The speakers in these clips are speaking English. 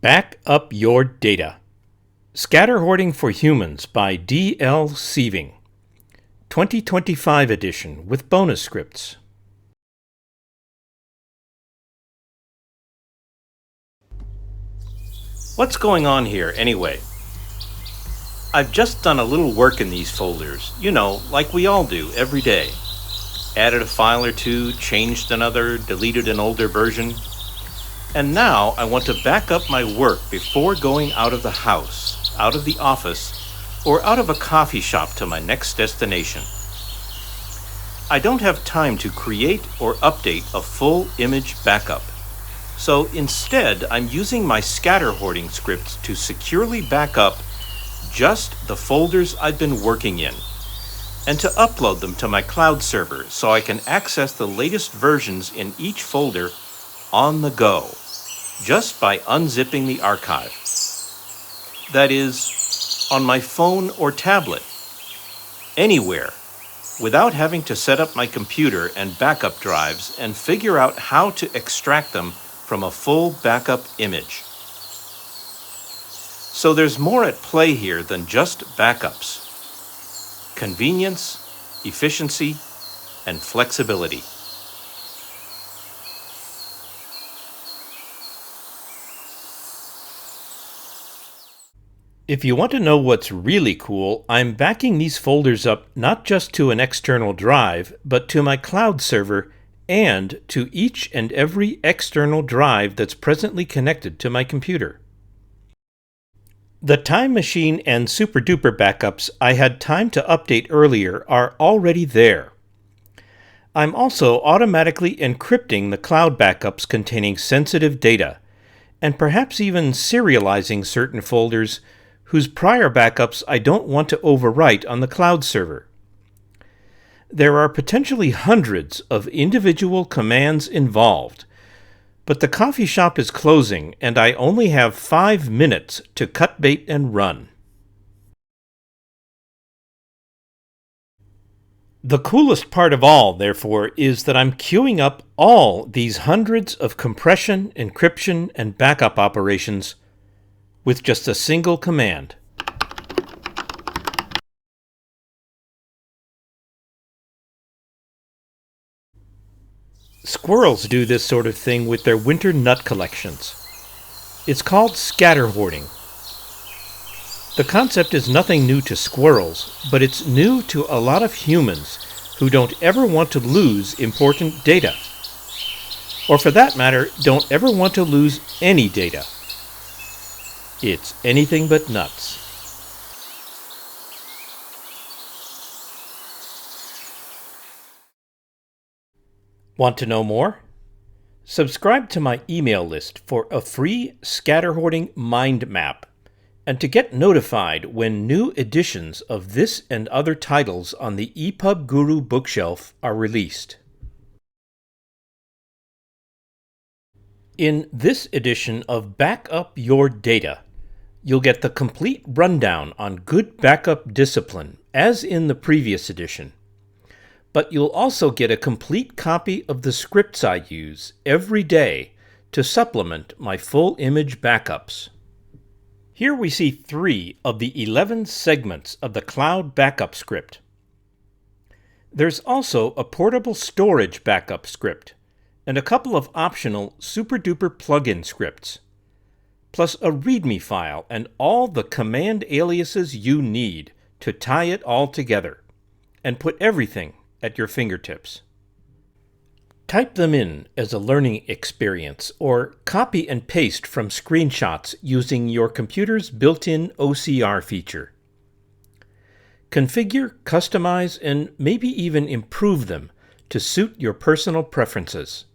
Back Up Your Data. Scatter Hoarding for Humans by D.L. Sieving. 2025 edition with bonus scripts. What's going on here anyway? I've just done a little work in these folders, like we all do every day. Added a file or two, changed another, deleted an older version. And now I want to back up my work before going out of the house, out of the office, or out of a coffee shop to my next destination. I don't have time to create or update a full image backup. So instead, I'm using my scatter hoarding script to securely back up just the folders I've been working in, and to upload them to my cloud server so I can access the latest versions in each folder on the go, just by unzipping the archive. That is, on my phone or tablet, anywhere, without having to set up my computer and backup drives and figure out how to extract them from a full backup image. So there's more at play here than just backups. Convenience, efficiency, and flexibility. If you want to know what's really cool, I'm backing these folders up not just to an external drive, but to my cloud server and to each and every external drive that's presently connected to my computer. The Time Machine and Super Duper backups I had time to update earlier are already there. I'm also automatically encrypting the cloud backups containing sensitive data, and perhaps even serializing certain folders whose prior backups I don't want to overwrite on the cloud server. There are potentially hundreds of individual commands involved, but the coffee shop is closing and I only have 5 minutes to cut bait and run. The coolest part of all, therefore, is that I'm queuing up all these hundreds of compression, encryption, and backup operations with just a single command. Squirrels do this sort of thing with their winter nut collections. It's called scatter hoarding. The concept is nothing new to squirrels, but it's new to a lot of humans who don't ever want to lose important data. Or for that matter, don't ever want to lose any data. It's anything but nuts. Want to know more? Subscribe to my email list for a free scatter hoarding mind map and to get notified when new editions of this and other titles on the EPUB Guru bookshelf are released. In this edition of Back Up Your Data, you'll get the complete rundown on good backup discipline, as in the previous edition. But you'll also get a complete copy of the scripts I use every day to supplement my full image backups. Here we see 3 of the 11 segments of the cloud backup script. There's also a portable storage backup script and a couple of optional super-duper plugin scripts, plus a README file and all the command aliases you need to tie it all together and put everything at your fingertips. Type them in as a learning experience or copy and paste from screenshots using your computer's built-in OCR feature. Configure, customize, and maybe even improve them to suit your personal preferences.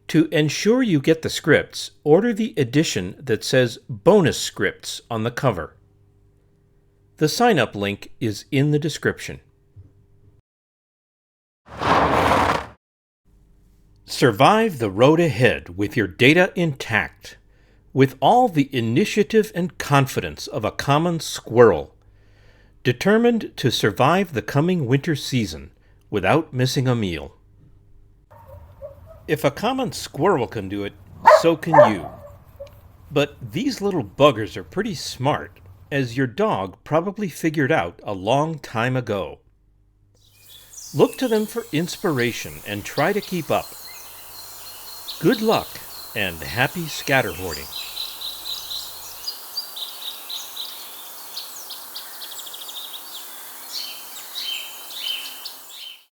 To ensure you get the scripts, order the edition that says Bonus Scripts on the cover. The sign-up link is in the description. Survive the road ahead with your data intact, with all the initiative and confidence of a common squirrel, determined to survive the coming winter season without missing a meal. If a common squirrel can do it, so can you. But these little buggers are pretty smart, as your dog probably figured out a long time ago. Look to them for inspiration and try to keep up. Good luck and happy scatter hoarding.